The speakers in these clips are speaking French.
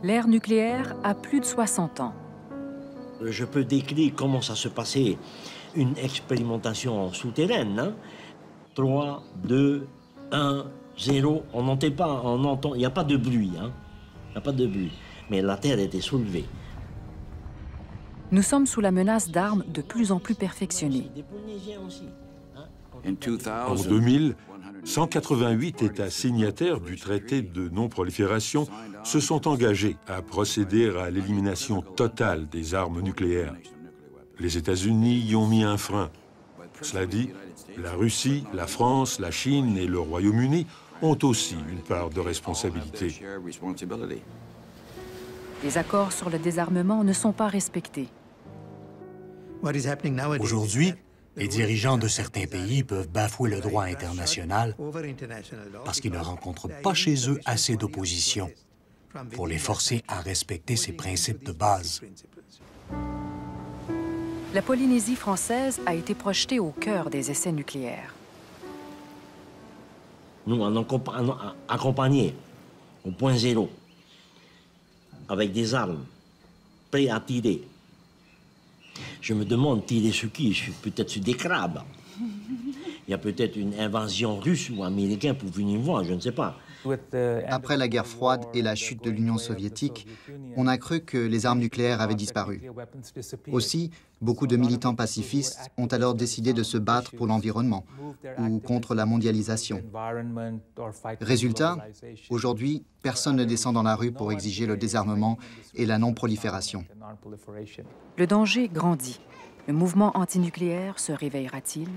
L'ère nucléaire a plus de 60 ans. Je peux décrire comment ça se passait, une expérimentation souterraine. Hein? 3, 2, 1, 0, on n'entend pas, il n'y a pas de bruit. Hein? Il n'y a pas de bruit. Mais la Terre était soulevée. Nous sommes sous la menace d'armes de plus en plus perfectionnées. En 2000, 188 États signataires du traité de non-prolifération se sont engagés à procéder à l'élimination totale des armes nucléaires. Les États-Unis y ont mis un frein. Cela dit, la Russie, la France, la Chine et le Royaume-Uni ont aussi une part de responsabilité. Les accords sur le désarmement ne sont pas respectés. Aujourd'hui, les dirigeants de certains pays peuvent bafouer le droit international parce qu'ils ne rencontrent pas chez eux assez d'opposition pour les forcer à respecter ces principes de base. La Polynésie française a été projetée au cœur des essais nucléaires. Nous, on a accompagné au point zéro, avec des armes, prêts à tirer. Je me demande, tirer sur qui? Peut-être sur des crabes. Il y a peut-être une invasion russe ou américaine pour venir voir, je ne sais pas. Après la guerre froide et la chute de l'Union soviétique, on a cru que les armes nucléaires avaient disparu. Aussi, beaucoup de militants pacifistes ont alors décidé de se battre pour l'environnement ou contre la mondialisation. Résultat, aujourd'hui, personne ne descend dans la rue pour exiger le désarmement et la non-prolifération. Le danger grandit. Le mouvement antinucléaire se réveillera-t-il?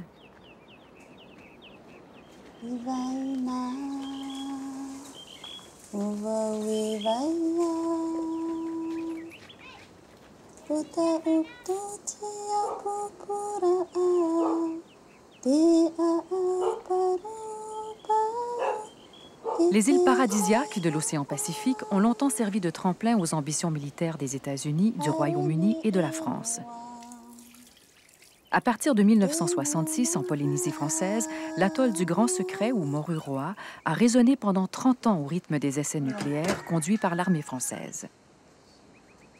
Les îles paradisiaques de l'océan Pacifique ont longtemps servi de tremplin aux ambitions militaires des États-Unis, du Royaume-Uni et de la France. À partir de 1966, en Polynésie française, l'atoll du Grand Secret, ou Moruroa, a résonné pendant 30 ans au rythme des essais nucléaires conduits par l'armée française.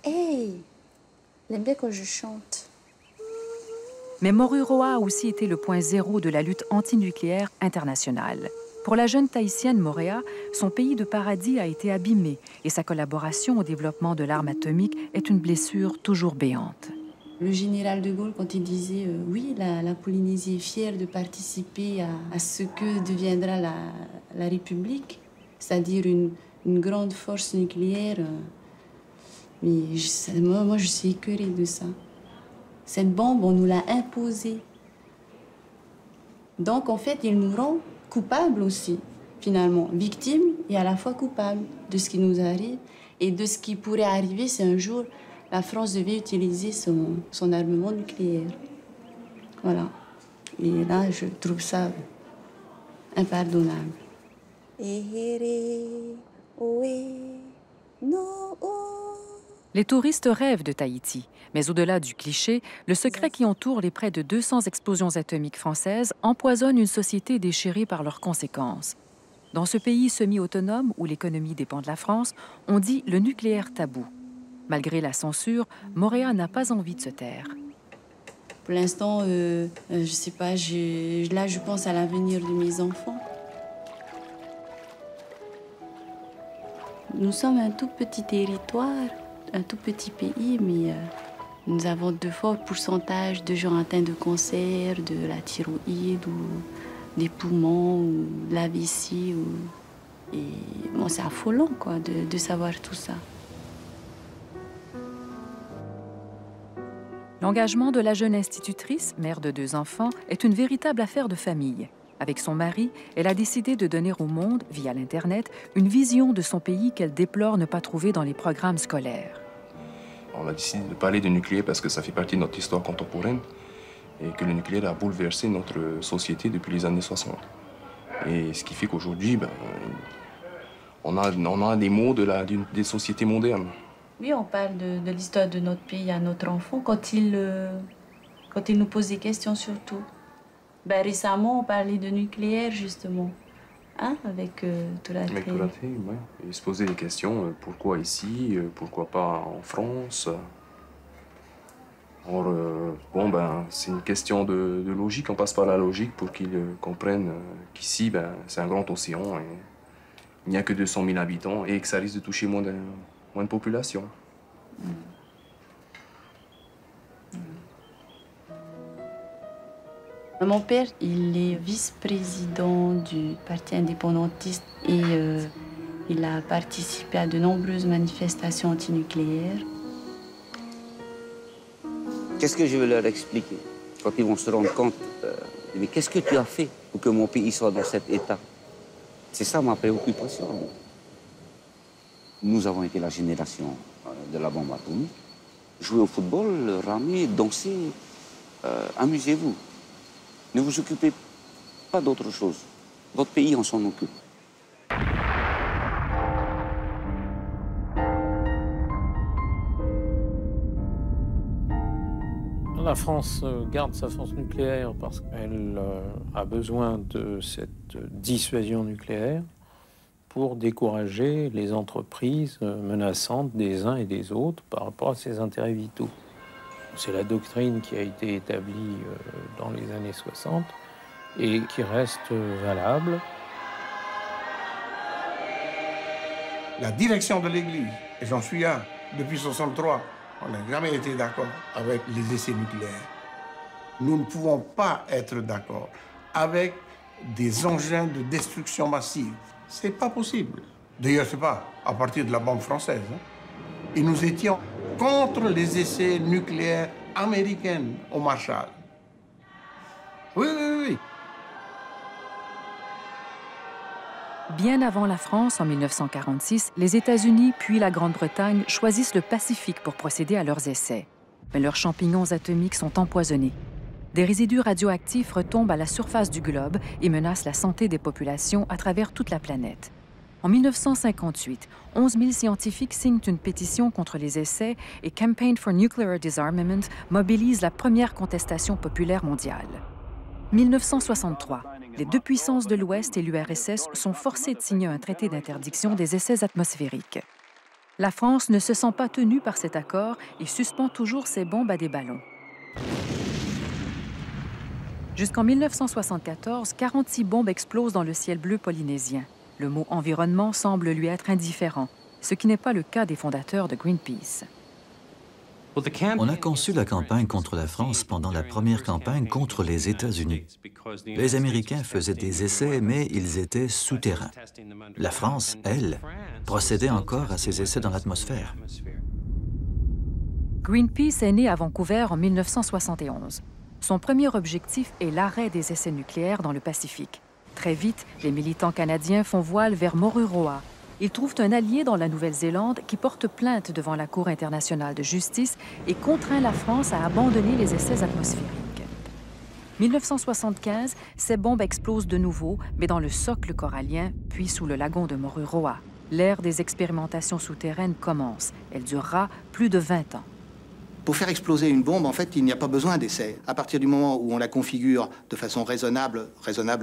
Hey, j'aime bien quand je chante. Mais Moruroa a aussi été le point zéro de la lutte antinucléaire internationale. Pour la jeune Tahitienne Moréa, son pays de paradis a été abîmé et sa collaboration au développement de l'arme atomique est une blessure toujours béante. Le général de Gaulle, quand il disait oui, la Polynésie est fière de participer à ce que deviendra la République, c'est-à-dire une grande force nucléaire, mais moi, je suis écœurée de ça. Cette bombe, on nous l'a imposée. Donc, en fait, il nous rend coupables aussi, finalement, victimes et à la fois coupables de ce qui nous arrive et de ce qui pourrait arriver si un jour la France devait utiliser son armement nucléaire. Voilà. Et là, je trouve ça impardonnable. Les touristes rêvent de Tahiti, mais au-delà du cliché, le secret qui entoure les près de 200 explosions atomiques françaises empoisonne une société déchirée par leurs conséquences. Dans ce pays semi-autonome où l'économie dépend de la France, on dit le nucléaire tabou. Malgré la censure, Moréa n'a pas envie de se taire. Pour l'instant, je ne sais pas, là, je pense à l'avenir de mes enfants. Nous sommes un tout petit territoire, un tout petit pays, mais nous avons de forts pourcentages de gens atteints de cancer, de la thyroïde, ou des poumons, ou de la vessie. Et bon, c'est affolant, quoi, de savoir tout ça. L'engagement de la jeune institutrice, mère de 2 enfants, est une véritable affaire de famille. Avec son mari, elle a décidé de donner au monde, via l'Internet, une vision de son pays qu'elle déplore ne pas trouver dans les programmes scolaires. On a décidé de parler du nucléaire parce que ça fait partie de notre histoire contemporaine et que le nucléaire a bouleversé notre société depuis les années 60. Et ce qui fait qu'aujourd'hui, on a des mots des sociétés modernes. Oui, on parle de l'histoire de notre pays à notre enfant quand il Quand ils nous posent des questions surtout. Ben, récemment, on parlait de nucléaire, justement. Hein, avec Touraté. Avec Touraté, oui. Ils se posaient des questions. Pourquoi ici? Pourquoi pas en France? Or, bon, ben, c'est une question de logique. On passe par la logique pour qu'ils comprennent qu'ici, ben, c'est un grand océan et il n'y a que 200 000 habitants et que ça risque de toucher moins de population. Mon père, il est vice-président du parti indépendantiste et il a participé à de nombreuses manifestations antinucléaires. Qu'est-ce que je vais leur expliquer quand ils vont se rendre compte mais qu'est-ce que tu as fait pour que mon pays soit dans cet état? C'est ça ma préoccupation. Nous avons été la génération de la bombe atomique. Jouer au football, ramer, danser, amusez-vous. Ne vous occupez pas d'autre chose. Votre pays en s'en occupe. La France garde sa force nucléaire parce qu'elle a besoin de cette dissuasion nucléaire pour décourager les entreprises menaçantes des uns et des autres par rapport à ses intérêts vitaux. C'est la doctrine qui a été établie dans les années 60 et qui reste valable. La direction de l'Église, et j'en suis un, depuis 63, on n'a jamais été d'accord avec les essais nucléaires. Nous ne pouvons pas être d'accord avec des engins de destruction massive. C'est pas possible. D'ailleurs, c'est pas à partir de la bombe française. Et nous étions contre les essais nucléaires américains au Marshall. Oui, oui, oui. Bien avant la France, en 1946, les États-Unis puis la Grande-Bretagne choisissent le Pacifique pour procéder à leurs essais. Mais leurs champignons atomiques sont empoisonnés. Des résidus radioactifs retombent à la surface du globe et menacent la santé des populations à travers toute la planète. En 1958, 11 000 scientifiques signent une pétition contre les essais et Campaign for Nuclear Disarmament mobilise la première contestation populaire mondiale. 1963, les deux puissances de l'Ouest et l'URSS sont forcées de signer un traité d'interdiction des essais atmosphériques. La France ne se sent pas tenue par cet accord et suspend toujours ses bombes à des ballons. Jusqu'en 1974, 46 bombes explosent dans le ciel bleu polynésien. Le mot « environnement » semble lui être indifférent, ce qui n'est pas le cas des fondateurs de Greenpeace. On a conçu la campagne contre la France pendant la première campagne contre les États-Unis. Les Américains faisaient des essais, mais ils étaient souterrains. La France, elle, procédait encore à ses essais dans l'atmosphère. Greenpeace est né à Vancouver en 1971. Son premier objectif est l'arrêt des essais nucléaires dans le Pacifique. Très vite, les militants canadiens font voile vers Moruroa. Ils trouvent un allié dans la Nouvelle-Zélande qui porte plainte devant la Cour internationale de justice et contraint la France à abandonner les essais atmosphériques. 1975, ces bombes explosent de nouveau, mais dans le socle corallien, puis sous le lagon de Moruroa. L'ère des expérimentations souterraines commence. Elle durera plus de 20 ans. Pour faire exploser une bombe, en fait, il n'y a pas besoin d'essai. À partir du moment où on la configure de façon raisonnable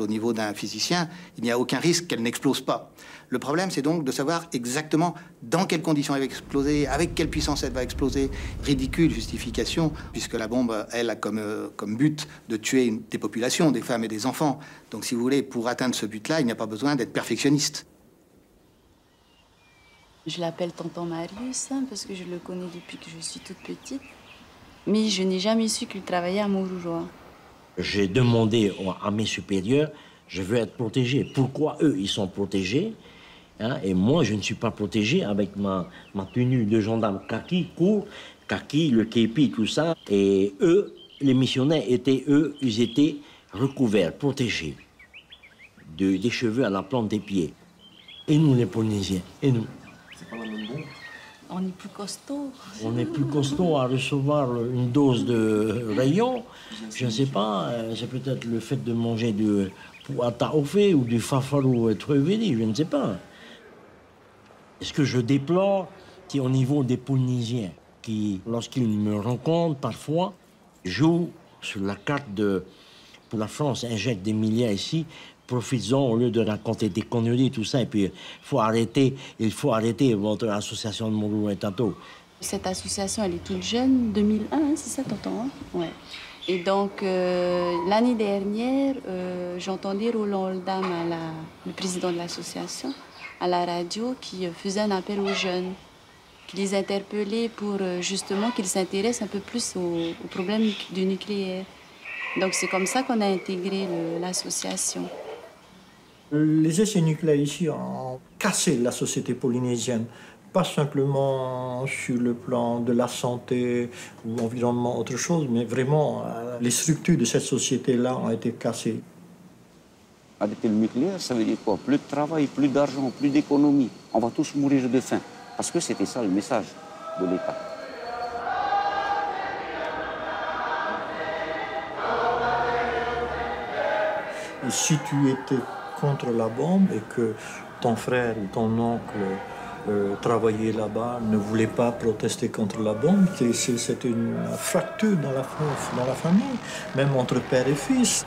au niveau d'un physicien, il n'y a aucun risque qu'elle n'explose pas. Le problème, c'est donc de savoir exactement dans quelles conditions elle va exploser, avec quelle puissance elle va exploser. Ridicule justification, puisque la bombe, elle a comme but de tuer des populations, des femmes et des enfants. Donc, si vous voulez, pour atteindre ce but-là, il n'y a pas besoin d'être perfectionniste. Je l'appelle tonton Marius, parce que je le connais depuis que je suis toute petite. Mais je n'ai jamais su qu'il travaillait à Moruroa. J'ai demandé à mes supérieurs, je veux être protégé. Pourquoi eux, ils sont protégés, hein, et moi, je ne suis pas protégé avec ma tenue de gendarme kaki, court, kaki, le képi, tout ça. Et eux, les missionnaires, ils étaient recouverts, protégés, des cheveux à la plante des pieds. Et nous, les Polynésiens, et nous. On est plus costaud. On est plus costaud à recevoir une dose de rayon. Je ne sais pas, c'est peut-être le fait de manger du pouata au fait ou du fafarou treveli, je ne sais pas. Ce que je déplore, c'est au niveau des Polynésiens qui, lorsqu'ils me rencontrent parfois, jouent sur la carte pour la France, injecte des milliards ici, profites-en au lieu de raconter des conneries, tout ça. Et puis, il faut arrêter votre association de Mouloud et Tato. Cette association, elle est toute jeune, 2001, hein, c'est ça, t'entends, hein? Ouais. Et donc, l'année dernière, j'entendais Roland Oldham, le président de l'association, à la radio, qui faisait un appel aux jeunes, qui les interpellait pour justement qu'ils s'intéressent un peu plus aux problèmes du nucléaire. Donc, c'est comme ça qu'on a intégré l'association. Les essais nucléaires ici ont cassé la société polynésienne. Pas simplement sur le plan de la santé ou environnement, autre chose, mais vraiment, les structures de cette société-là ont été cassées. Arrêter le nucléaire, ça veut dire quoi? Plus de travail, plus d'argent, plus d'économie. On va tous mourir de faim. Parce que c'était ça le message de l'État. Et si tu étais contre la bombe et que ton frère ou ton oncle travaillait là-bas, ne voulait pas protester contre la bombe, c'est une fracture dans la famille, même entre père et fils.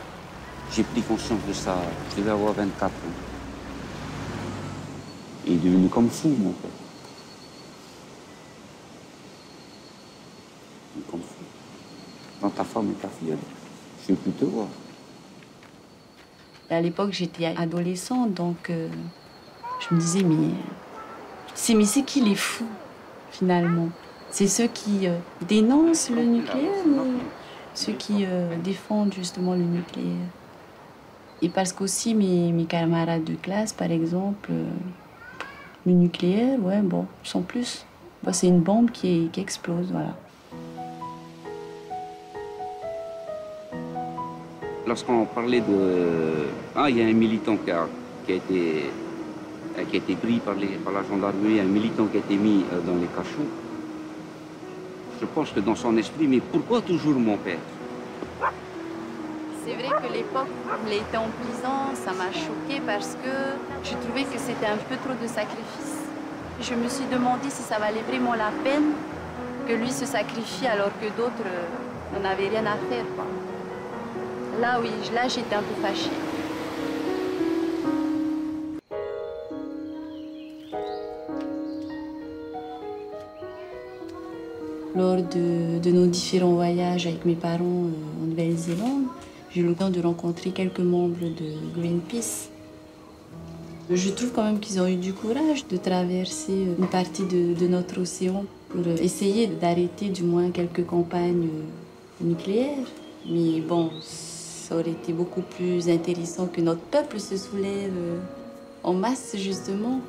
J'ai pris conscience de ça, je devais avoir 24 ans. Il est devenu comme fou, mon père. Comme fou. Quand ta femme et ta fille, je ne veux plus te voir. À l'époque, j'étais adolescente, donc je me disais, mais c'est qui les fous, finalement? C'est ceux qui dénoncent le nucléaire ou ceux qui défendent justement le nucléaire? Et parce qu'aussi mes camarades de classe, par exemple, le nucléaire, ouais, bon, sans plus. Bon, c'est une bombe qui explose, voilà. Lorsqu'on parlait de... Ah, il y a un militant qui a été pris par la gendarmerie, un militant qui a été mis dans les cachots. Je pense que dans son esprit, mais pourquoi toujours mon père? C'est vrai que l'époque où il était en prison, ça m'a choquée parce que je trouvais que c'était un peu trop de sacrifice. Je me suis demandé si ça valait vraiment la peine que lui se sacrifie alors que d'autres n'en avaient rien à faire, quoi. Là, oui, là, j'étais un peu fâchée. Lors de nos différents voyages avec mes parents en Nouvelle-Zélande, j'ai eu le temps de rencontrer quelques membres de Greenpeace. Je trouve quand même qu'ils ont eu du courage de traverser une partie de notre océan pour essayer d'arrêter du moins quelques campagnes nucléaires. Mais bon, ça aurait été beaucoup plus intéressant que notre peuple se soulève en masse, justement.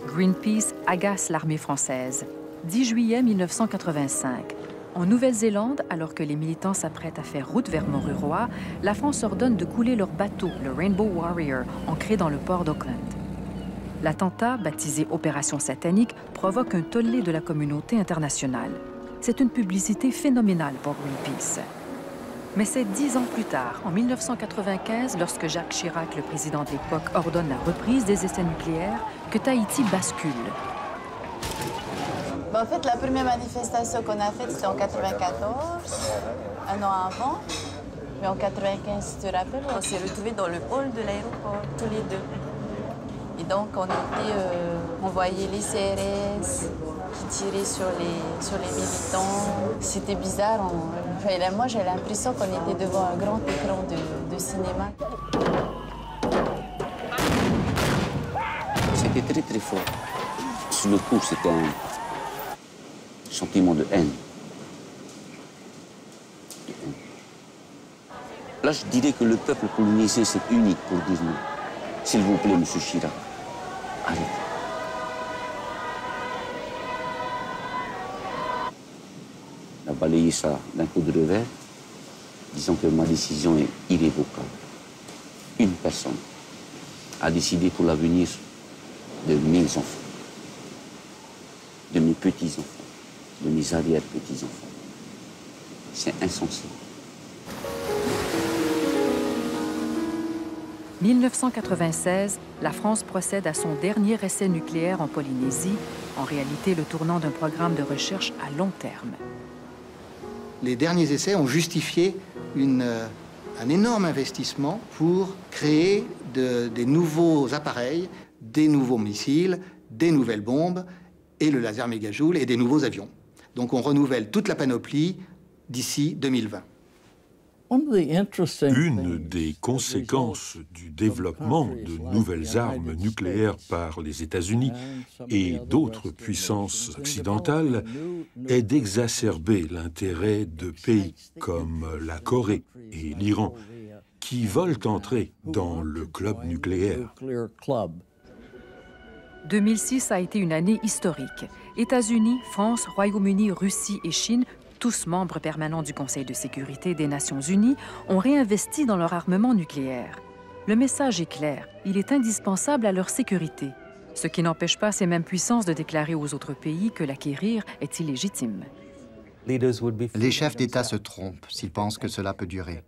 Greenpeace agace l'armée française. 10 juillet 1985. En Nouvelle-Zélande, alors que les militants s'apprêtent à faire route vers Moruroa, la France ordonne de couler leur bateau, le Rainbow Warrior, ancré dans le port d'Auckland. L'attentat, baptisé Opération Satanique, provoque un tollé de la communauté internationale. C'est une publicité phénoménale pour Greenpeace. Mais c'est 10 ans plus tard, en 1995, lorsque Jacques Chirac, le président de l'époque, ordonne la reprise des essais nucléaires, que Tahiti bascule. En fait, la première manifestation qu'on a faite, c'était en 1994, un an avant. Mais en 1995, si tu te rappelles, on s'est retrouvés dans le hall de l'aéroport, tous les deux. Et donc, on voyait les CRS qui tiraient sur les militants. C'était bizarre. Moi, j'ai l'impression qu'on était devant un grand écran de cinéma. C'était très, très fort. Sur le coup, c'était un sentiment de haine. Là, je dirais que le peuple polynésien, c'est unique pour dire non. S'il vous plaît, M. Chirac, arrêtez. Il a balayé ça d'un coup de revers, disant que ma décision est irrévocable. Une personne a décidé pour l'avenir de mes enfants, de mes petits-enfants, de mes arrière-petits-enfants. C'est insensé. 1996, la France procède à son dernier essai nucléaire en Polynésie, en réalité le tournant d'un programme de recherche à long terme. Les derniers essais ont justifié un énorme investissement pour créer des nouveaux appareils, des nouveaux missiles, des nouvelles bombes, et le laser mégajoule et des nouveaux avions. Donc on renouvelle toute la panoplie d'ici 2020. Une des conséquences du développement de nouvelles armes nucléaires par les États-Unis et d'autres puissances occidentales est d'exacerber l'intérêt de pays comme la Corée et l'Iran, qui veulent entrer dans le club nucléaire. 2006 a été une année historique. États-Unis, France, Royaume-Uni, Russie et Chine, tous membres permanents du Conseil de sécurité des Nations unies, ont réinvesti dans leur armement nucléaire. Le message est clair, il est indispensable à leur sécurité, ce qui n'empêche pas ces mêmes puissances de déclarer aux autres pays que l'acquérir est illégitime. Les chefs d'État se trompent s'ils pensent que cela peut durer.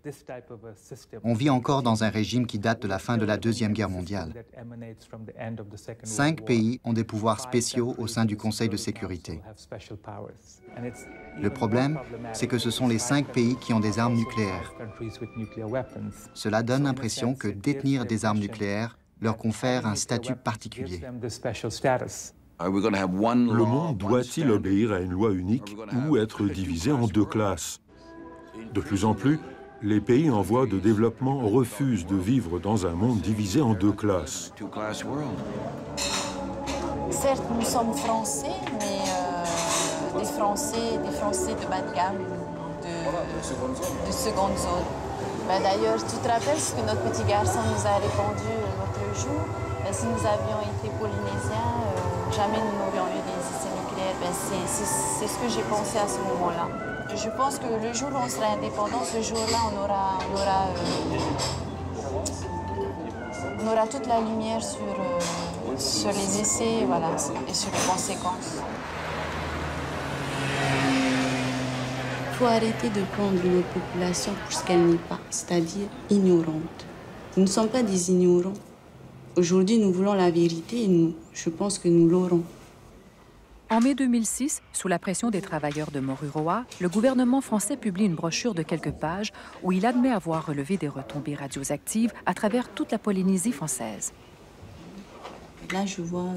On vit encore dans un régime qui date de la fin de la Deuxième Guerre mondiale. 5 pays ont des pouvoirs spéciaux au sein du Conseil de sécurité. Le problème, c'est que ce sont les 5 pays qui ont des armes nucléaires. Cela donne l'impression que détenir des armes nucléaires leur confère un statut particulier. Le monde doit-il obéir à une loi unique ou être divisé en 2 classes? De plus en plus, les pays en voie de développement refusent de vivre dans un monde divisé en 2 classes. Certes, nous sommes français, mais des Français de bas de gamme, de seconde zone. D'ailleurs, tu te rappelles ce que notre petit garçon nous a répondu l'autre jour? Si nous avions été polynésiens, jamais nous n'aurions eu des essais nucléaires. C'est ce que j'ai pensé à ce moment-là. Je pense que le jour où on sera indépendant, ce jour-là, on aura toute la lumière sur les essais, voilà, et sur les conséquences. Il faut arrêter de prendre notre population pour ce qu'elle n'est pas, c'est-à-dire ignorante. Nous ne sommes pas des ignorants. Aujourd'hui, nous voulons la vérité et je pense que nous l'aurons. En mai 2006, sous la pression des travailleurs de Moruroa, le gouvernement français publie une brochure de quelques pages où il admet avoir relevé des retombées radioactives à travers toute la Polynésie française. Là, je vois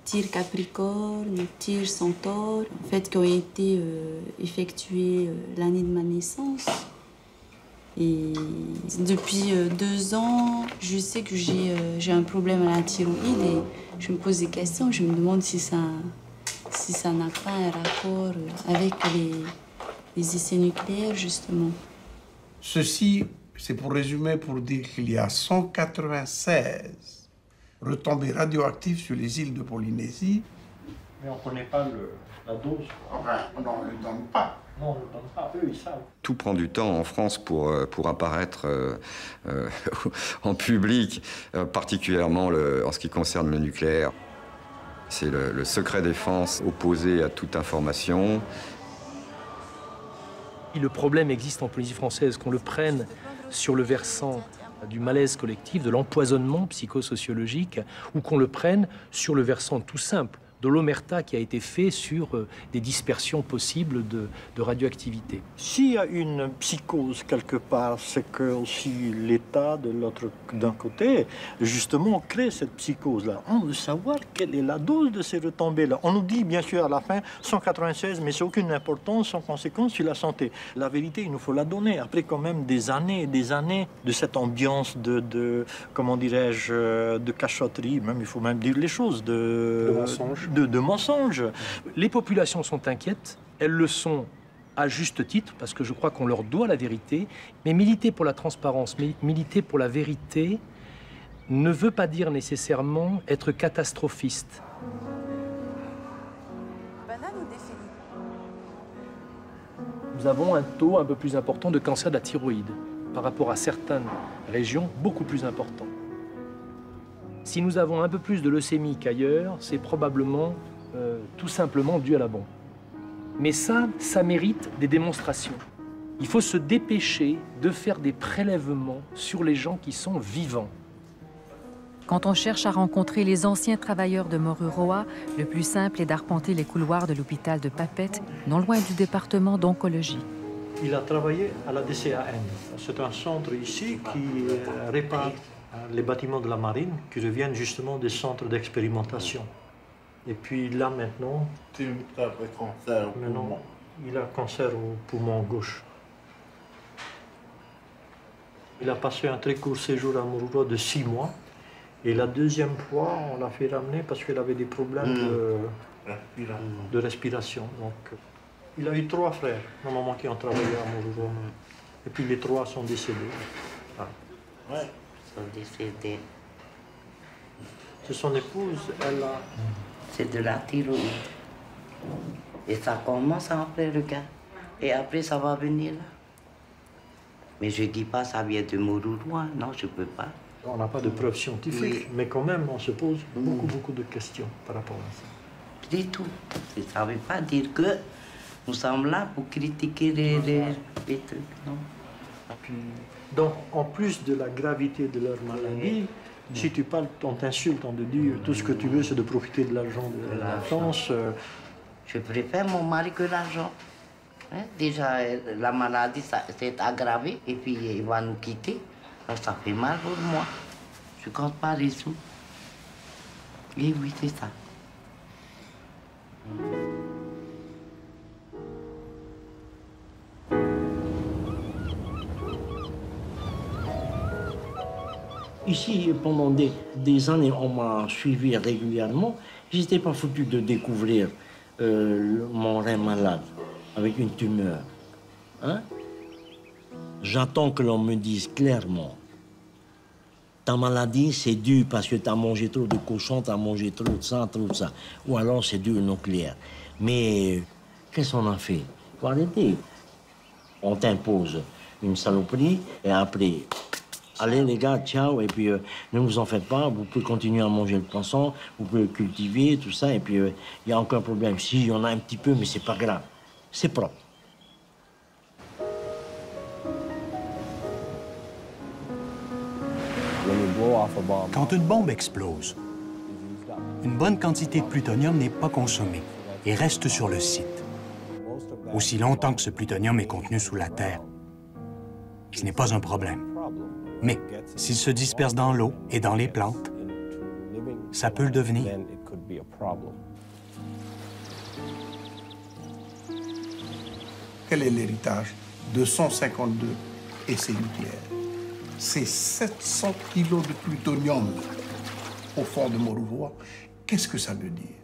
tir Capricorne, tir Centaure, en fait, qui ont été effectués l'année de ma naissance. Et depuis 2 ans, je sais que j'ai un problème à la thyroïde et je me pose des questions. Je me demande si ça n'a pas un rapport avec les essais nucléaires, justement. Ceci, c'est pour résumer, pour dire qu'il y a 196 retombées radioactives sur les îles de Polynésie. Mais on ne connaît pas la dose. Enfin, on ne le donne pas. Non, on ne le donne pas. Eux, ils savent. Tout prend du temps en France pour apparaître en public, particulièrement en ce qui concerne le nucléaire. C'est le secret défense opposé à toute information. Le problème existe en Polynésie française, qu'on le prenne sur le versant du malaise collectif, de l'empoisonnement psychosociologique, ou qu'on le prenne sur le versant tout simple de l'omerta qui a été fait sur des dispersions possibles de radioactivité. S'il y a une psychose quelque part, c'est que aussi l'État d'un côté, justement, crée cette psychose-là. On veut savoir quelle est la dose de ces retombées-là. On nous dit bien sûr à la fin 196, mais c'est aucune importance, sans conséquence sur la santé. La vérité, il nous faut la donner. Après quand même des années et des années de cette ambiance comment dirais-je, de cachotterie, même il faut même dire les choses, de mensonges. Les populations sont inquiètes, elles le sont à juste titre, parce que je crois qu'on leur doit la vérité, mais militer pour la transparence, militer pour la vérité, ne veut pas dire nécessairement être catastrophiste. Nous avons un taux un peu plus important de cancer de la thyroïde, par rapport à certaines régions beaucoup plus important. Si nous avons un peu plus de leucémie qu'ailleurs, c'est probablement tout simplement dû à la bombe. Mais ça mérite des démonstrations. Il faut se dépêcher de faire des prélèvements sur les gens qui sont vivants. Quand on cherche à rencontrer les anciens travailleurs de Moruroa, le plus simple est d'arpenter les couloirs de l'hôpital de Papeete, non loin du département d'oncologie. Il a travaillé à la DCAN. C'est un centre ici qui répare les bâtiments de la marine qui deviennent justement des centres d'expérimentation. Et puis là maintenant, il a cancer au poumon gauche. Il a passé un très court séjour à Moruroa de 6 mois. Et la deuxième fois, on l'a fait ramener parce qu'il avait des problèmes de respiration. Donc, il a eu 3 frères, normalement, qui ont travaillé à Moruroa. Et puis les 3 sont décédés. Ah. Ouais. Ils sont décédés. C'est son épouse, elle a... C'est de la thyroïde. Et ça commence après, regarde. Et après, ça va venir là. Mais je dis pas ça vient de Moruroa, non, je peux pas. On n'a pas de preuves scientifiques, mais quand même, on se pose beaucoup de questions par rapport à ça. Du tout. Ça ne veut pas dire que nous sommes là pour critiquer les trucs, non. Puis, donc, en plus de la gravité de leur maladie, si tu parles, on t'insulte, on te dit tout ce que tu veux, c'est de profiter de l'argent de la France. Je préfère mon mari que l'argent. Hein? Déjà, la maladie s'est aggravée et puis il va nous quitter. Alors, ça fait mal pour moi. Je ne compte pas les sous. Et oui, c'est ça. Ici, pendant des années, on m'a suivi régulièrement. Je n'étais pas foutu de découvrir mon rein malade avec une tumeur. Hein? J'attends que l'on me dise clairement, ta maladie, c'est dû parce que tu as mangé trop de cochons, tu as mangé trop de ça, ou alors c'est dû au nucléaire. Mais qu'est-ce qu'on a fait? Il faut arrêter. On t'impose une saloperie et après, allez les gars, ciao, et puis ne vous en faites pas, vous pouvez continuer à manger le poisson, vous pouvez le cultiver, tout ça, et puis il n'y a aucun problème. Si, il y en a un petit peu, mais c'est pas grave. C'est propre. Quand une bombe explose, une bonne quantité de plutonium n'est pas consommée et reste sur le site, aussi longtemps que ce plutonium est contenu sous la terre. Ce n'est pas un problème. Mais s'il se disperse dans l'eau et dans les plantes, ça peut le devenir. Quel est l'héritage de 152 essais nucléaires? C'est 700 kilos de plutonium au fond de Moruroa. Qu'est-ce que ça veut dire?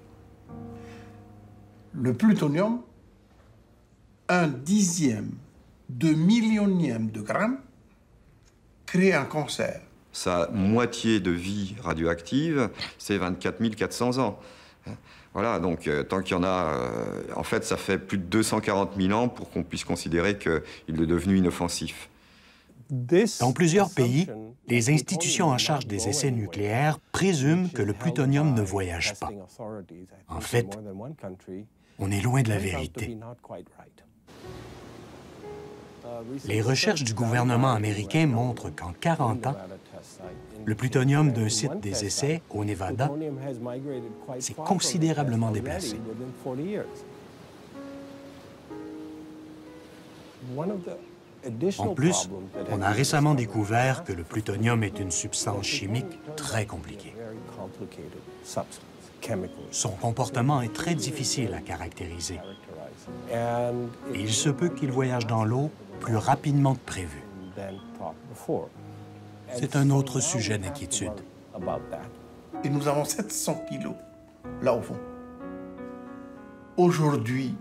Le plutonium, 1/10 de millionième de gramme, crée un cancer. Sa moitié de vie radioactive, c'est 24 400 ans. Voilà, donc tant qu'il y en a, en fait, ça fait plus de 240 000 ans pour qu'on puisse considérer qu'il est devenu inoffensif. Dans plusieurs pays, les institutions en charge des essais nucléaires présument que le plutonium ne voyage pas. En fait, on est loin de la vérité. Les recherches du gouvernement américain montrent qu'en 40 ans, le plutonium d'un site des essais au Nevada s'est considérablement déplacé. En plus, on a récemment découvert que le plutonium est une substance chimique très compliquée. Son comportement est très difficile à caractériser. Et il se peut qu'il voyage dans l'eau plus rapidement que prévu. C'est un autre sujet d'inquiétude. Et nous avons 700 kilos, là au fond. Aujourd'hui,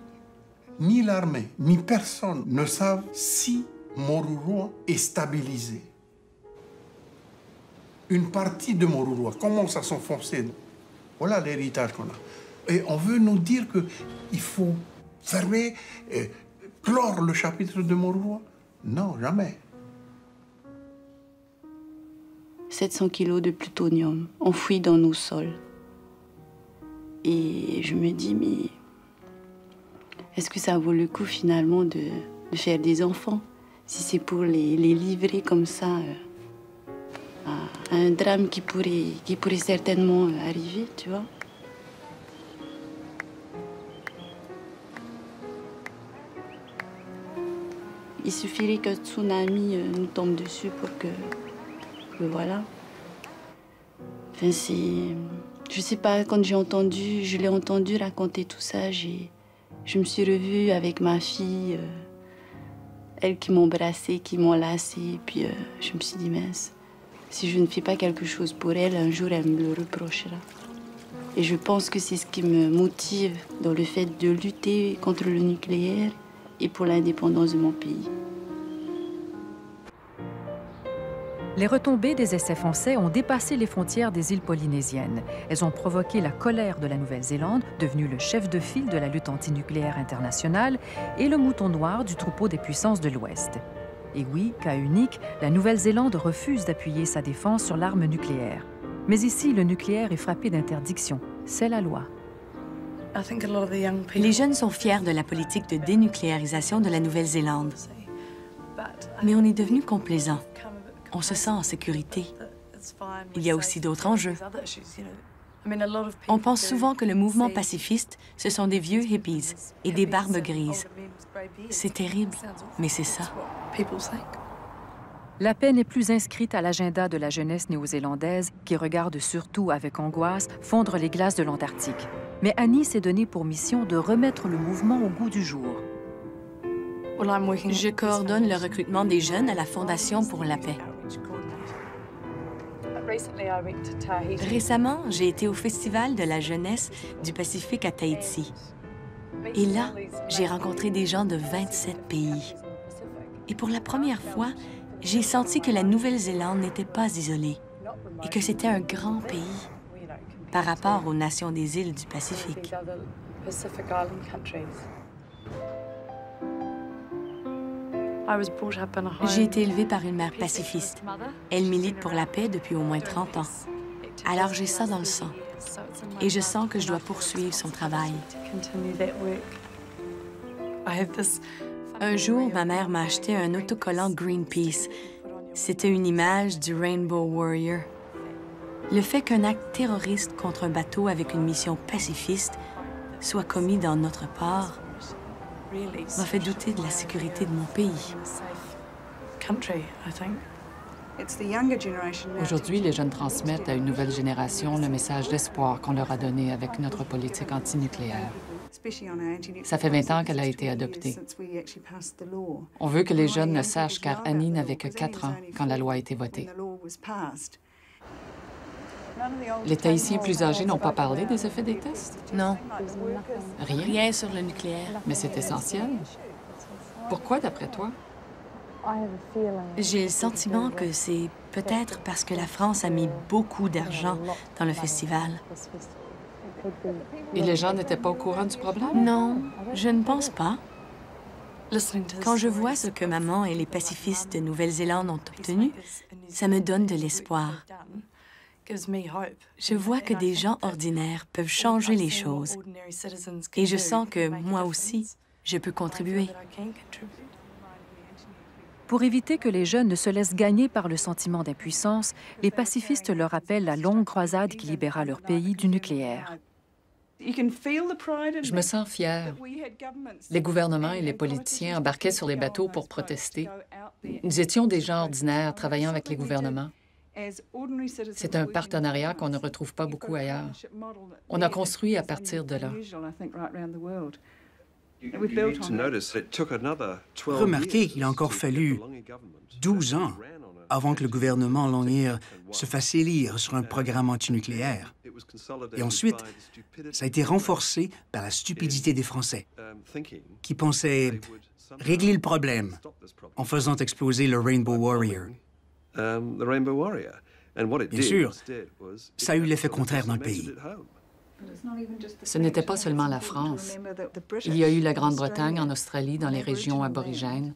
ni l'armée, ni personne ne savent si Moruroa est stabilisé. Une partie de Moruroa commence à s'enfoncer. Voilà l'héritage qu'on a. Et on veut nous dire qu'il faut fermer, clore le chapitre de Moruroa. Non, jamais. 700 kilos de plutonium enfouis dans nos sols. Et je me dis, mais est-ce que ça vaut le coup finalement de faire des enfants? Si c'est pour les livrer comme ça à un drame qui pourrait certainement arriver, tu vois? Il suffirait qu'un tsunami nous tombe dessus pour que voilà. Enfin, c'est... Je sais pas, quand je l'ai entendu raconter tout ça, je me suis revue avec ma fille, elle qui m'embrassait, qui m'enlaçait, puis je me suis dit, mince, si je ne fais pas quelque chose pour elle, un jour elle me le reprochera. Et je pense que c'est ce qui me motive dans le fait de lutter contre le nucléaire et pour l'indépendance de mon pays. Les retombées des essais français ont dépassé les frontières des îles polynésiennes. Elles ont provoqué la colère de la Nouvelle-Zélande, devenue le chef de file de la lutte antinucléaire internationale, et le mouton noir du troupeau des puissances de l'Ouest. Et oui, cas unique, la Nouvelle-Zélande refuse d'appuyer sa défense sur l'arme nucléaire. Mais ici, le nucléaire est frappé d'interdiction. C'est la loi. Les jeunes sont fiers de la politique de dénucléarisation de la Nouvelle-Zélande. Mais on est devenu complaisant. On se sent en sécurité. Il y a aussi d'autres enjeux. On pense souvent que le mouvement pacifiste, ce sont des vieux hippies et des barbes grises. C'est terrible, mais c'est ça. La paix n'est plus inscrite à l'agenda de la jeunesse néo-zélandaise qui regarde surtout avec angoisse fondre les glaces de l'Antarctique. Mais Annie s'est donné pour mission de remettre le mouvement au goût du jour. Je coordonne le recrutement des jeunes à la Fondation pour la paix. Récemment, j'ai été au Festival de la jeunesse du Pacifique à Tahiti. Et là, j'ai rencontré des gens de 27 pays. Et pour la première fois, j'ai senti que la Nouvelle-Zélande n'était pas isolée et que c'était un grand pays par rapport aux nations des îles du Pacifique. J'ai été élevée par une mère pacifiste. Elle milite pour la paix depuis au moins 30 ans. Alors j'ai ça dans le sang. Et je sens que je dois poursuivre son travail. Un jour, ma mère m'a acheté un autocollant Greenpeace. C'était une image du Rainbow Warrior. Le fait qu'un acte terroriste contre un bateau avec une mission pacifiste soit commis dans notre port m'a fait douter de la sécurité de mon pays. Aujourd'hui, les jeunes transmettent à une nouvelle génération le message d'espoir qu'on leur a donné avec notre politique antinucléaire. Ça fait 20 ans qu'elle a été adoptée. On veut que les jeunes le sachent car Annie n'avait que 4 ans quand la loi a été votée. Les Tahitiens plus âgés n'ont pas parlé des effets des tests? Non. Rien? Rien sur le nucléaire. Mais c'est essentiel. Pourquoi, d'après toi? J'ai le sentiment que c'est peut-être parce que la France a mis beaucoup d'argent dans le festival. Et les gens n'étaient pas au courant du problème? Non, je ne pense pas. Quand je vois ce que maman et les pacifistes de Nouvelle-Zélande ont obtenu, ça me donne de l'espoir. Je vois que des gens ordinaires peuvent changer les choses. Et je sens que, moi aussi, je peux contribuer. Pour éviter que les jeunes ne se laissent gagner par le sentiment d'impuissance, les pacifistes leur rappellent la longue croisade qui libéra leur pays du nucléaire. Je me sens fière. Les gouvernements et les politiciens embarquaient sur les bateaux pour protester. Nous étions des gens ordinaires travaillant avec les gouvernements. C'est un partenariat qu'on ne retrouve pas beaucoup ailleurs. On a construit à partir de là. Remarquez qu'il a encore fallu 12 ans avant que le gouvernement Longyear se fasse élire sur un programme antinucléaire. Et ensuite, ça a été renforcé par la stupidité des Français, qui pensaient régler le problème en faisant exploser le Rainbow Warrior. Bien sûr, ça a eu l'effet contraire dans le pays. Ce n'était pas seulement la France. Il y a eu la Grande-Bretagne, en Australie, dans les régions aborigènes.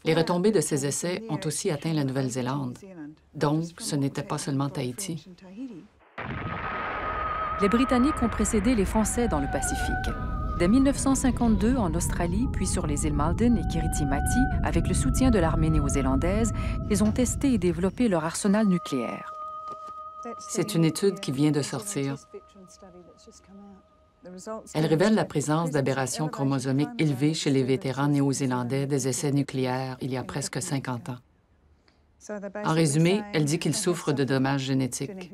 Les retombées de ces essais ont aussi atteint la Nouvelle-Zélande. Donc, ce n'était pas seulement Tahiti. Les Britanniques ont précédé les Français dans le Pacifique. Dès 1952, en Australie, puis sur les îles Malden et Kiriti-Mati, avec le soutien de l'armée néo-zélandaise, ils ont testé et développé leur arsenal nucléaire. C'est une étude qui vient de sortir. Elle révèle la présence d'aberrations chromosomiques élevées chez les vétérans néo-zélandais des essais nucléaires il y a presque 50 ans. En résumé, elle dit qu'ils souffrent de dommages génétiques.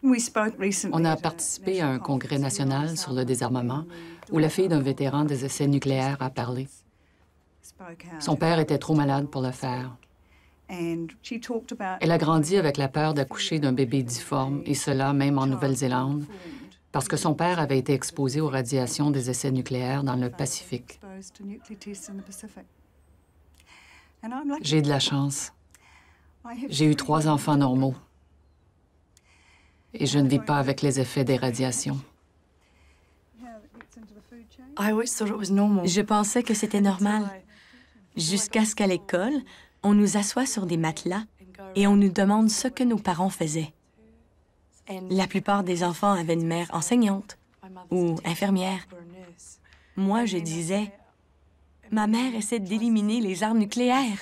On a participé à un congrès national sur le désarmement où la fille d'un vétéran des essais nucléaires a parlé. Son père était trop malade pour le faire. Elle a grandi avec la peur d'accoucher d'un bébé difforme, et cela même en Nouvelle-Zélande, parce que son père avait été exposé aux radiations des essais nucléaires dans le Pacifique. J'ai de la chance. J'ai eu 3 enfants normaux. Et je ne vis pas avec les effets des radiations. Je pensais que c'était normal. Jusqu'à ce qu'à l'école, on nous assoie sur des matelas et on nous demande ce que nos parents faisaient. La plupart des enfants avaient une mère enseignante ou infirmière. Moi, je disais, ma mère essaie d'éliminer les armes nucléaires.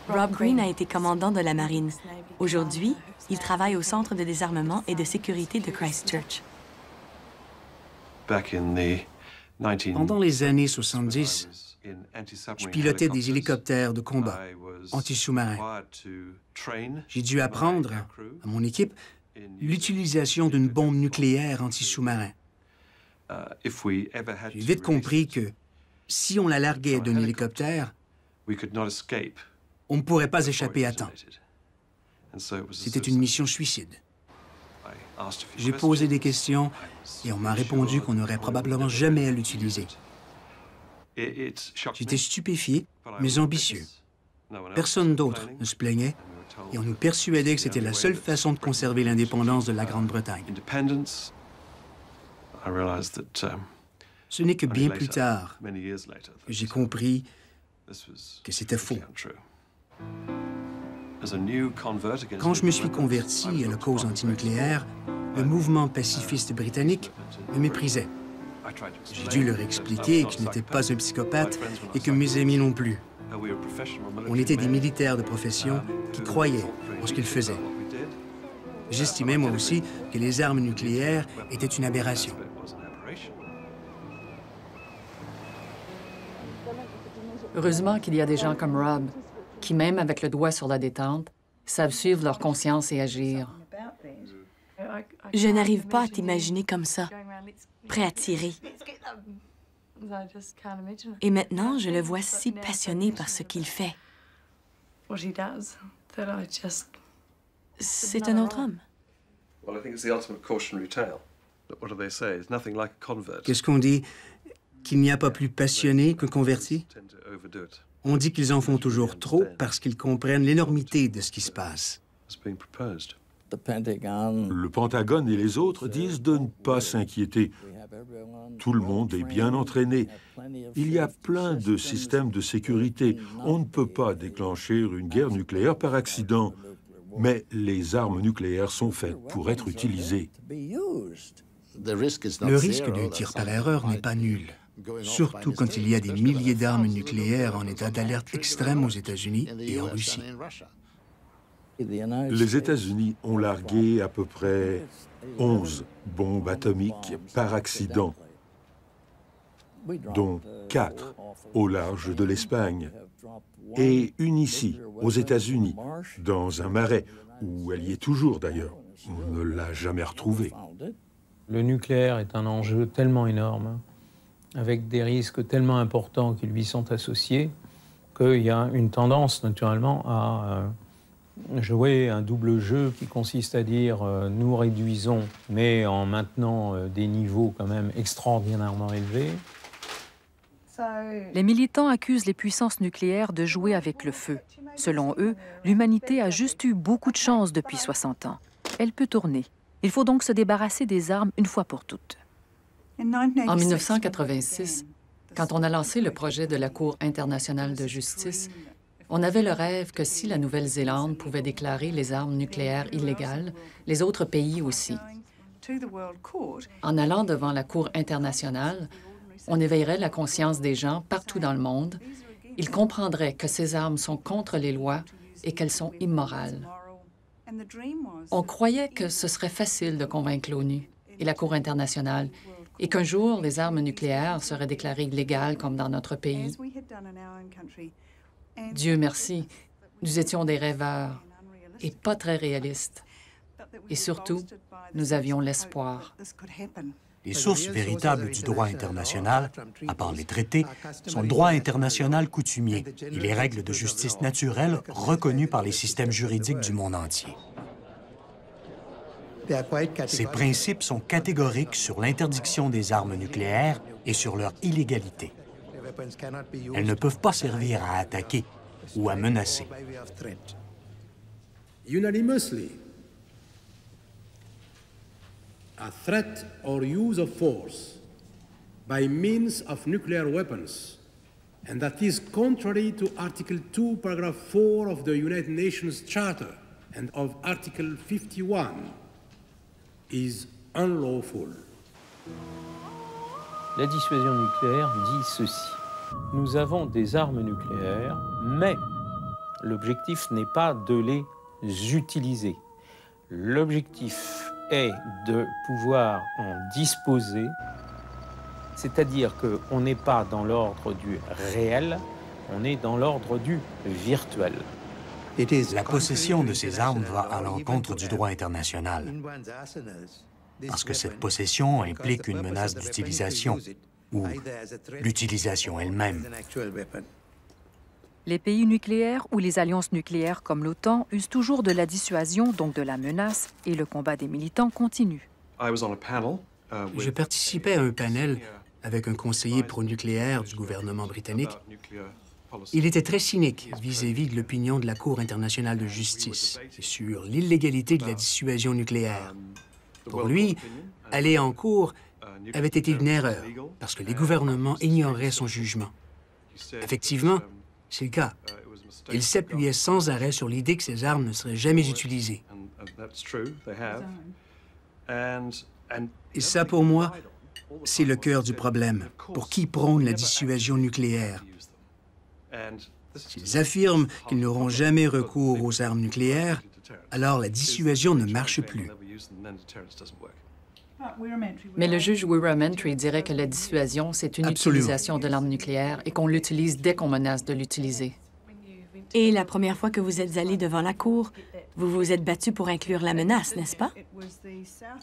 Rob Green a été commandant de la marine. Aujourd'hui, il travaille au Centre de désarmement et de sécurité de Christchurch. Pendant les années 70, je pilotais des hélicoptères de combat anti-sous-marins. J'ai dû apprendre à mon équipe l'utilisation d'une bombe nucléaire anti-sous-marin. J'ai vite compris que si on la larguait d'un hélicoptère, on ne pourrait pas échapper à temps. C'était une mission suicide. J'ai posé des questions et on m'a répondu qu'on n'aurait probablement jamais à l'utiliser. J'étais stupéfié, mais ambitieux. Personne d'autre ne se plaignait et on nous persuadait que c'était la seule façon de conserver l'indépendance de la Grande-Bretagne. Ce n'est que bien plus tard que j'ai compris que c'était faux. Quand je me suis converti à la cause antinucléaire, le mouvement pacifiste britannique me méprisait. J'ai dû leur expliquer que je n'étais pas un psychopathe et que mes amis non plus. On était des militaires de profession qui croyaient en ce qu'ils faisaient. J'estimais moi aussi que les armes nucléaires étaient une aberration. Heureusement qu'il y a des gens comme Rob qui, même avec le doigt sur la détente, savent suivre leur conscience et agir. Je n'arrive pas à t'imaginer comme ça, prêt à tirer. Et maintenant, je le vois si passionné par ce qu'il fait. C'est un autre homme. Qu'est-ce qu'on dit? Qu'il n'y a pas plus passionné qu'un converti? On dit qu'ils en font toujours trop parce qu'ils comprennent l'énormité de ce qui se passe. Le Pentagone et les autres disent de ne pas s'inquiéter. Tout le monde est bien entraîné. Il y a plein de systèmes de sécurité. On ne peut pas déclencher une guerre nucléaire par accident. Mais les armes nucléaires sont faites pour être utilisées. Le risque d'un tir par erreur n'est pas nul. Surtout quand il y a des milliers d'armes nucléaires en état d'alerte extrême aux États-Unis et en Russie. Les États-Unis ont largué à peu près 11 bombes atomiques par accident, dont 4 au large de l'Espagne, et une ici, aux États-Unis, dans un marais, où elle y est toujours d'ailleurs. On ne l'a jamais retrouvée. Le nucléaire est un enjeu tellement énorme, avec des risques tellement importants qui lui sont associés, qu'il y a une tendance, naturellement, à jouer un double jeu qui consiste à dire nous réduisons, mais en maintenant des niveaux quand même extraordinairement élevés. Les militants accusent les puissances nucléaires de jouer avec le feu. Selon eux, l'humanité a juste eu beaucoup de chance depuis 60 ans. Elle peut tourner. Il faut donc se débarrasser des armes une fois pour toutes. En 1986, quand on a lancé le projet de la Cour internationale de justice, on avait le rêve que si la Nouvelle-Zélande pouvait déclarer les armes nucléaires illégales, les autres pays aussi. En allant devant la Cour internationale, on éveillerait la conscience des gens partout dans le monde ils comprendraient que ces armes sont contre les lois et qu'elles sont immorales. On croyait que ce serait facile de convaincre l'ONU et la Cour internationale et qu'un jour, les armes nucléaires seraient déclarées illégales comme dans notre pays. Dieu merci, nous étions des rêveurs et pas très réalistes. Et surtout, nous avions l'espoir. Les sources véritables du droit international, à part les traités, sont le droit international coutumier et les règles de justice naturelle reconnues par les systèmes juridiques du monde entier. Ces principes sont catégoriques sur l'interdiction des armes nucléaires et sur leur illégalité. Elles ne peuvent pas servir à attaquer ou à menacer. Unanimously, a threat or use of force by means of nuclear weapons, and that is contrary to Article 2, Paragraph 4 of the United Nations Charter and of Article 51, is unlawful. La dissuasion nucléaire dit ceci. Nous avons des armes nucléaires, mais l'objectif n'est pas de les utiliser. L'objectif est de pouvoir en disposer, c'est-à-dire qu'on n'est pas dans l'ordre du réel, on est dans l'ordre du virtuel. La possession de ces armes va à l'encontre du droit international, parce que cette possession implique une menace d'utilisation ou l'utilisation elle-même. Les pays nucléaires ou les alliances nucléaires comme l'OTAN usent toujours de la dissuasion, donc de la menace, et le combat des militants continue. Je participais à un panel avec un conseiller pro-nucléaire du gouvernement britannique. Il était très cynique vis-à-vis de l'opinion de la Cour internationale de justice sur l'illégalité de la dissuasion nucléaire. Pour lui, aller en cour avait été une erreur parce que les gouvernements ignoraient son jugement. Effectivement, c'est le cas. Il s'appuyait sans arrêt sur l'idée que ces armes ne seraient jamais utilisées. Et ça, pour moi, c'est le cœur du problème. Pour qui prône la dissuasion nucléaire? S'ils affirment qu'ils n'auront jamais recours aux armes nucléaires, alors la dissuasion ne marche plus. Mais le juge Wirramentry dirait que la dissuasion, c'est une utilisation de l'arme nucléaire et qu'on l'utilise dès qu'on menace de l'utiliser. Et la première fois que vous êtes allé devant la Cour, vous vous êtes battu pour inclure la menace, n'est-ce pas?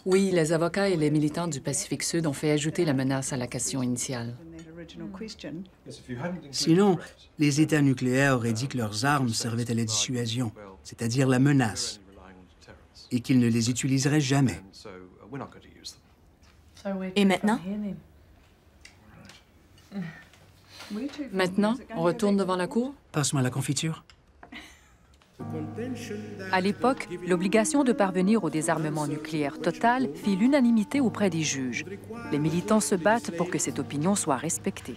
Oui, les avocats et les militants du Pacifique Sud ont fait ajouter la menace à la question initiale. Sinon, les États nucléaires auraient dit que leurs armes servaient à la dissuasion, c'est-à-dire la menace, et qu'ils ne les utiliseraient jamais. Et maintenant? Maintenant, on retourne devant la Cour? Passe-moi la confiture. À l'époque, l'obligation de parvenir au désarmement nucléaire total fit l'unanimité auprès des juges. Les militants se battent pour que cette opinion soit respectée.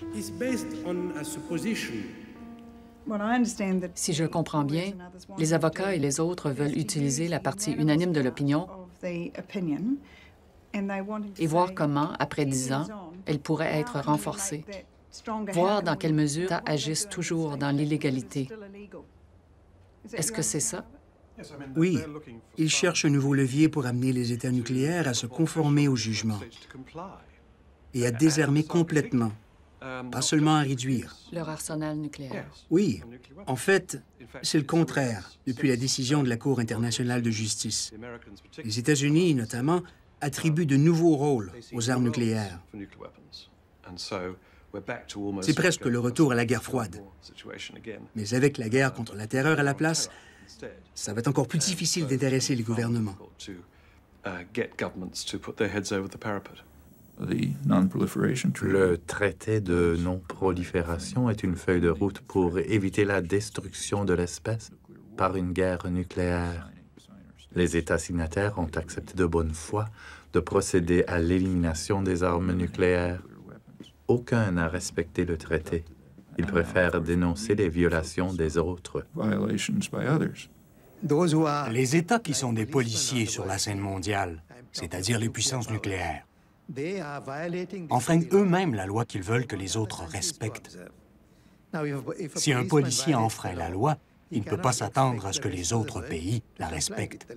Si je comprends bien, les avocats et les autres veulent utiliser la partie unanime de l'opinion et voir comment, après 10 ans, elle pourrait être renforcée. Voir dans quelle mesure ça agisse toujours dans l'illégalité. Est-ce que c'est ça? Oui. Ils cherchent un nouveau levier pour amener les États nucléaires à se conformer au jugement et à désarmer complètement, pas seulement à réduire. Leur arsenal nucléaire. Oui. En fait, c'est le contraire depuis la décision de la Cour internationale de justice. Les États-Unis, notamment, attribuent de nouveaux rôles aux armes nucléaires. C'est presque le retour à la guerre froide. Mais avec la guerre contre la terreur à la place, ça va être encore plus difficile d'intéresser les gouvernements. Le traité de non-prolifération est une feuille de route pour éviter la destruction de l'espèce par une guerre nucléaire. Les États signataires ont accepté de bonne foi de procéder à l'élimination des armes nucléaires. Aucun n'a respecté le traité. Ils préfèrent dénoncer les violations des autres. Les États qui sont des policiers sur la scène mondiale, c'est-à-dire les puissances nucléaires, enfreignent eux-mêmes la loi qu'ils veulent que les autres respectent. Si un policier enfreint la loi, il ne peut pas s'attendre à ce que les autres pays la respectent.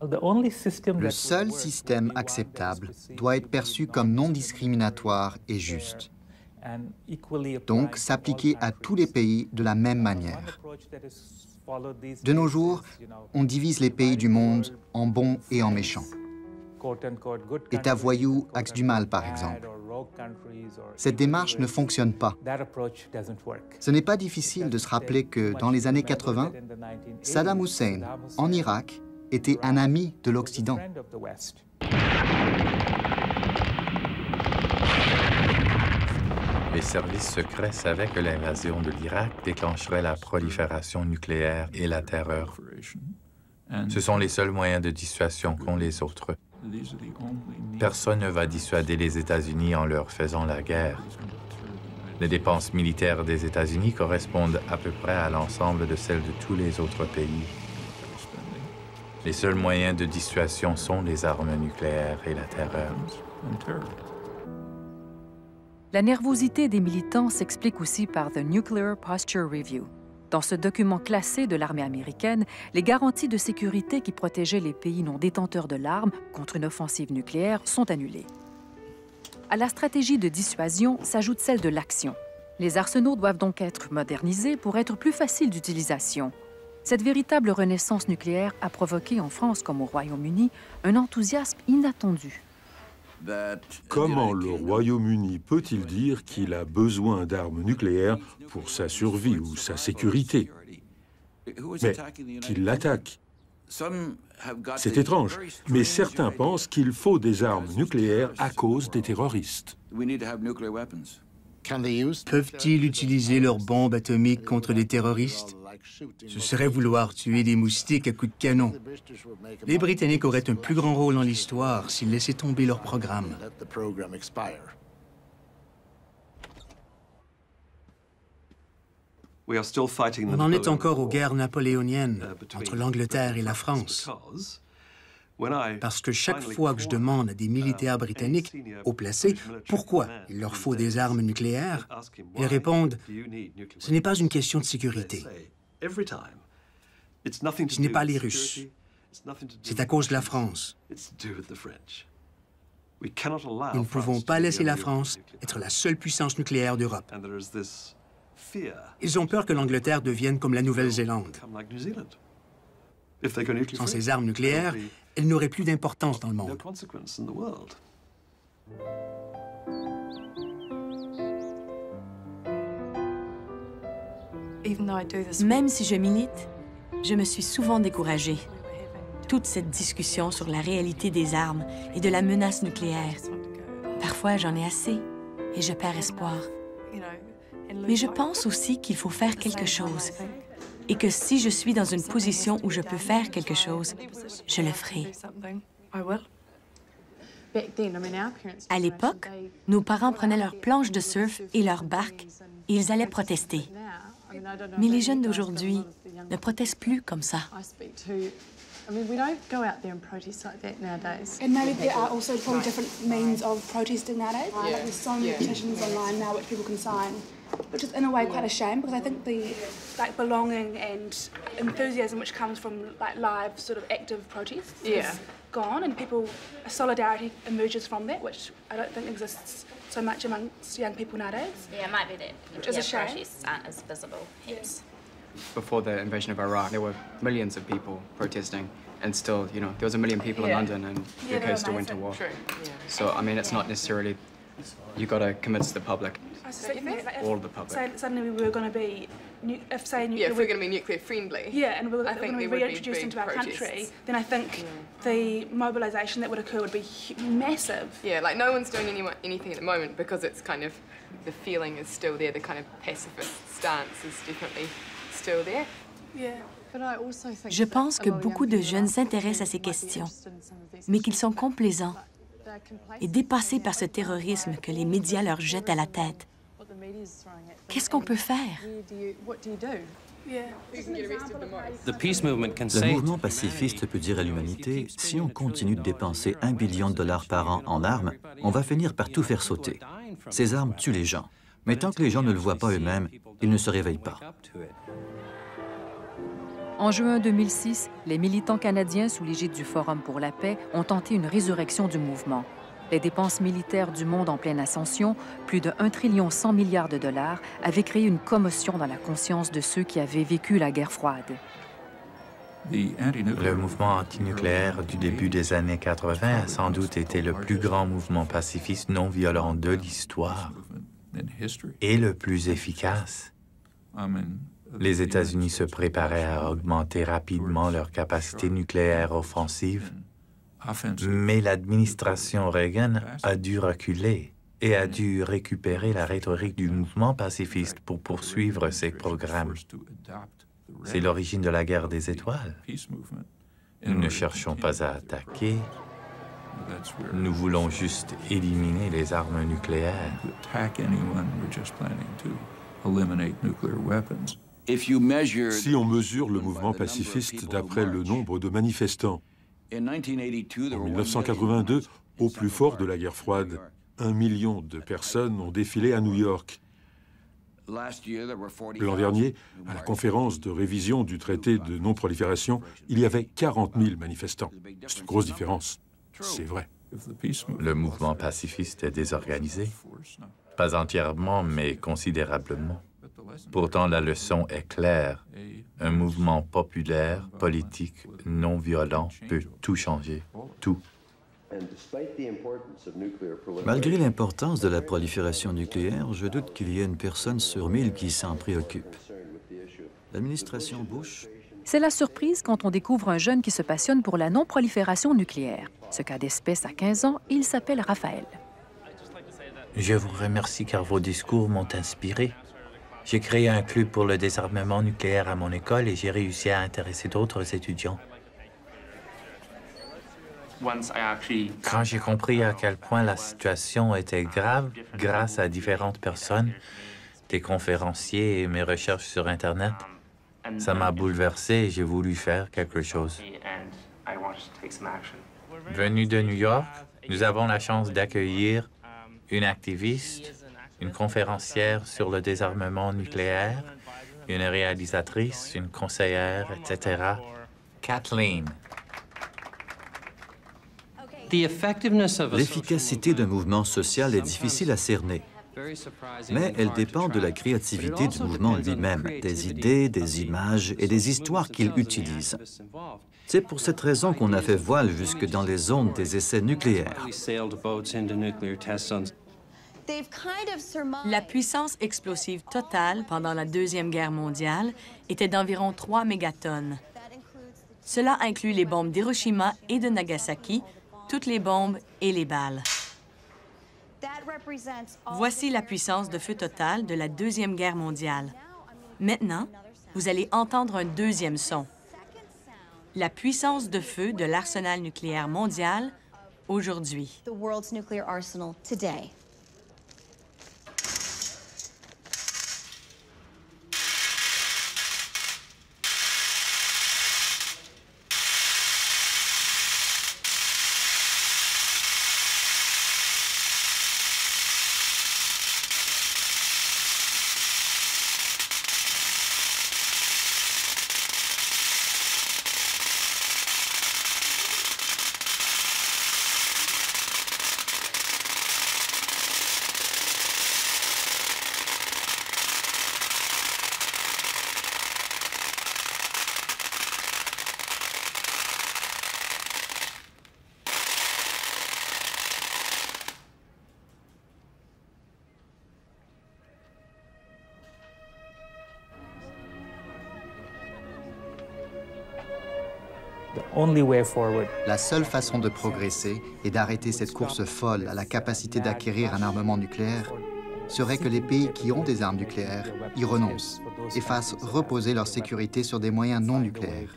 Le seul système acceptable doit être perçu comme non discriminatoire et juste. Donc, s'appliquer à tous les pays de la même manière. De nos jours, on divise les pays du monde en bons et en méchants. État voyou, axe du mal, par exemple. Cette démarche ne fonctionne pas. Ce n'est pas difficile de se rappeler que dans les années 80, Saddam Hussein, en Irak, était un ami de l'Occident. Les services secrets savaient que l'invasion de l'Irak déclencherait la prolifération nucléaire et la terreur. Ce sont les seuls moyens de dissuasion qu'ont les autres. Personne ne va dissuader les États-Unis en leur faisant la guerre. Les dépenses militaires des États-Unis correspondent à peu près à l'ensemble de celles de tous les autres pays. Les seuls moyens de dissuasion sont les armes nucléaires et la terreur. La nervosité des militants s'explique aussi par The Nuclear Posture Review. Dans ce document classé de l'armée américaine, les garanties de sécurité qui protégeaient les pays non détenteurs de l'arme contre une offensive nucléaire sont annulées. À la stratégie de dissuasion s'ajoute celle de l'action. Les arsenaux doivent donc être modernisés pour être plus faciles d'utilisation. Cette véritable renaissance nucléaire a provoqué en France comme au Royaume-Uni un enthousiasme inattendu. Comment le Royaume-Uni peut-il dire qu'il a besoin d'armes nucléaires pour sa survie ou sa sécurité? Mais qu'il l'attaque. C'est étrange, mais certains pensent qu'il faut des armes nucléaires à cause des terroristes. Peuvent-ils utiliser leurs bombes atomiques contre les terroristes? Ce serait vouloir tuer des moustiques à coups de canon. Les Britanniques auraient un plus grand rôle dans l'histoire s'ils laissaient tomber leur programme. On en est encore aux guerres napoléoniennes entre l'Angleterre et la France. Parce que chaque fois que je demande à des militaires britanniques haut placés pourquoi il leur faut des armes nucléaires, ils répondent « Ce n'est pas une question de sécurité. Ce n'est pas les Russes. C'est à cause de la France. Nous ne pouvons pas laisser la France être la seule puissance nucléaire d'Europe. » Ils ont peur que l'Angleterre devienne comme la Nouvelle-Zélande. Sans ces armes nucléaires, elles n'auraient plus d'importance dans le monde. Même si je milite, je me suis souvent découragée. Toute cette discussion sur la réalité des armes et de la menace nucléaire. Parfois, j'en ai assez et je perds espoir. Mais je pense aussi qu'il faut faire quelque chose et que si je suis dans une position où je peux faire quelque chose, je le ferai. À l'époque, nos parents prenaient leurs planches de surf et leurs barques et ils allaient protester. Mais les jeunes d'aujourd'hui ne protestent plus comme ça. We don't go out there and protest like that nowadays. And maybe there are also probably different means of protesting nowadays. Like there's so many petitions online now which people can sign, which is in a way quite a shame because I think the belonging and enthusiasm which comes from live sort of active protests is gone, and solidarity emerges from that, which I don't think exists so much amongst young people nowadays. Yeah, it might be that. Which is a shame. Protests aren't as visible. Yes. Before the invasion of Iraq, there were millions of people protesting, and still, there was 1 million people in London, and the UK still went to war. True. So, I mean, it's not necessarily, you got to convince the public, all of the public. Say suddenly we were going to be, if we're going to be nuclear friendly. Yeah, and we're going to be reintroduced into our country, then I think the mobilisation that would occur would be massive. Yeah, like no one's doing anything at the moment because it's kind of, the feeling is still there, the kind of pacifist stance is definitely still there. Yeah. Je pense que beaucoup de jeunes s'intéressent à ces questions, mais qu'ils sont complaisants et dépassés par ce terrorisme que les médias leur jettent à la tête. Qu'est-ce qu'on peut faire? Le mouvement pacifiste peut dire à l'humanité, si on continue de dépenser $1 billion par an en armes, on va finir par tout faire sauter. Ces armes tuent les gens. Mais tant que les gens ne le voient pas eux-mêmes, ils ne se réveillent pas. En juin 2006, les militants canadiens sous l'égide du Forum pour la paix ont tenté une résurrection du mouvement. Les dépenses militaires du monde en pleine ascension, plus de 1,1 trillion de dollars, avaient créé une commotion dans la conscience de ceux qui avaient vécu la guerre froide. Le mouvement antinucléaire du début des années 80 a sans doute été le plus grand mouvement pacifiste non violent de l'histoire et le plus efficace. Les États-Unis se préparaient à augmenter rapidement leur capacité nucléaire offensive, mais l'administration Reagan a dû reculer et a dû récupérer la rhétorique du mouvement pacifiste pour poursuivre ses programmes. C'est l'origine de la guerre des étoiles. Nous ne cherchons pas à attaquer, nous voulons juste éliminer les armes nucléaires. Si on mesure le mouvement pacifiste d'après le nombre de manifestants, en 1982, au plus fort de la guerre froide, 1 million de personnes ont défilé à New York. L'an dernier, à la conférence de révision du traité de non-prolifération, il y avait 40 000 manifestants. C'est une grosse différence, c'est vrai. Le mouvement pacifiste est désorganisé. Pas entièrement, mais considérablement. Pourtant, la leçon est claire. Un mouvement populaire, politique, non violent peut tout changer. Tout. Malgré l'importance de la prolifération nucléaire, je doute qu'il y ait une personne sur 1000 qui s'en préoccupe. L'administration Bush... C'est la surprise quand on découvre un jeune qui se passionne pour la non-prolifération nucléaire. Ce cas d'espèce à 15 ans, il s'appelle Raphaël. Je vous remercie car vos discours m'ont inspiré. J'ai créé un club pour le désarmement nucléaire à mon école et j'ai réussi à intéresser d'autres étudiants. Quand j'ai compris à quel point la situation était grave, grâce à différentes personnes, des conférenciers et mes recherches sur Internet, ça m'a bouleversé et j'ai voulu faire quelque chose. Venu de New York, nous avons la chance d'accueillir une activiste, une conférencière sur le désarmement nucléaire, une réalisatrice, une conseillère, etc. Kathleen. L'efficacité d'un mouvement social est difficile à cerner, mais elle dépend de la créativité du mouvement lui-même, des idées, des images et des histoires qu'il utilise. C'est pour cette raison qu'on a fait voile jusque dans les zones des essais nucléaires. La puissance explosive totale pendant la Deuxième Guerre mondiale était d'environ 3 mégatonnes. Cela inclut les bombes d'Hiroshima et de Nagasaki, toutes les bombes et les balles. Voici la puissance de feu totale de la Deuxième Guerre mondiale. Maintenant, vous allez entendre un deuxième son. La puissance de feu de l'arsenal nucléaire mondial aujourd'hui. La seule façon de progresser et d'arrêter cette course folle à la capacité d'acquérir un armement nucléaire serait que les pays qui ont des armes nucléaires y renoncent et fassent reposer leur sécurité sur des moyens non nucléaires.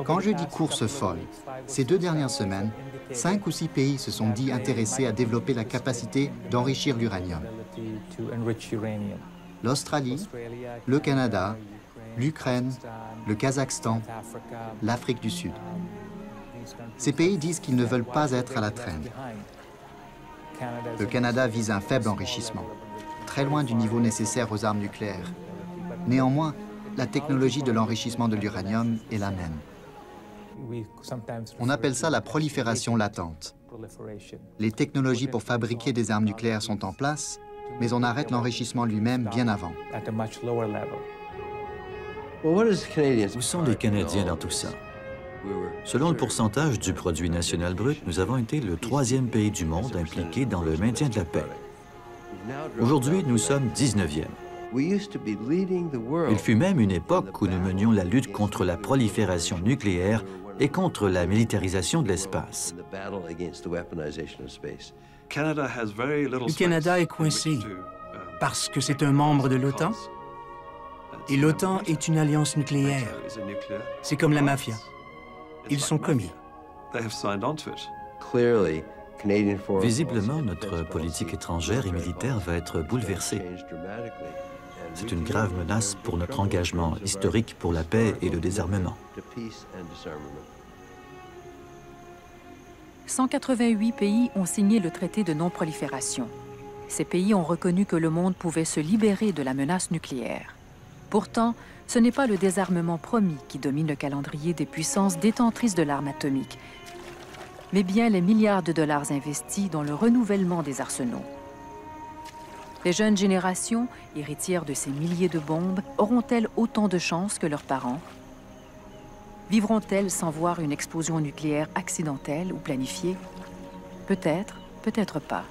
Quand je dis course folle, ces 2 dernières semaines, 5 ou 6 pays se sont dit intéressés à développer la capacité d'enrichir l'uranium. L'Australie, le Canada, l'Ukraine, le Kazakhstan, l'Afrique du Sud. Ces pays disent qu'ils ne veulent pas être à la traîne. Le Canada vise un faible enrichissement, très loin du niveau nécessaire aux armes nucléaires. Néanmoins, la technologie de l'enrichissement de l'uranium est la même. On appelle ça la prolifération latente. Les technologies pour fabriquer des armes nucléaires sont en place, mais on arrête l'enrichissement lui-même bien avant. Où sont les Canadiens dans tout ça? Selon le pourcentage du produit national brut, nous avons été le 3e pays du monde impliqué dans le maintien de la paix. Aujourd'hui, nous sommes 19e. Il fut même une époque où nous menions la lutte contre la prolifération nucléaire et contre la militarisation de l'espace. Le Canada est coincé parce que c'est un membre de l'OTAN. Et l'OTAN est une alliance nucléaire. C'est comme la mafia. Ils sont commis. Visiblement, notre politique étrangère et militaire va être bouleversée. C'est une grave menace pour notre engagement historique pour la paix et le désarmement. 188 pays ont signé le traité de non-prolifération. Ces pays ont reconnu que le monde pouvait se libérer de la menace nucléaire. Pourtant, ce n'est pas le désarmement promis qui domine le calendrier des puissances détentrices de l'arme atomique, mais bien les milliards de dollars investis dans le renouvellement des arsenaux. Les jeunes générations, héritières de ces milliers de bombes, auront-elles autant de chances que leurs parents? Vivront-elles sans voir une explosion nucléaire accidentelle ou planifiée? Peut-être, peut-être pas.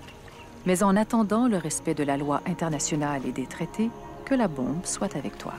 Mais en attendant le respect de la loi internationale et des traités, que la bombe soit avec toi.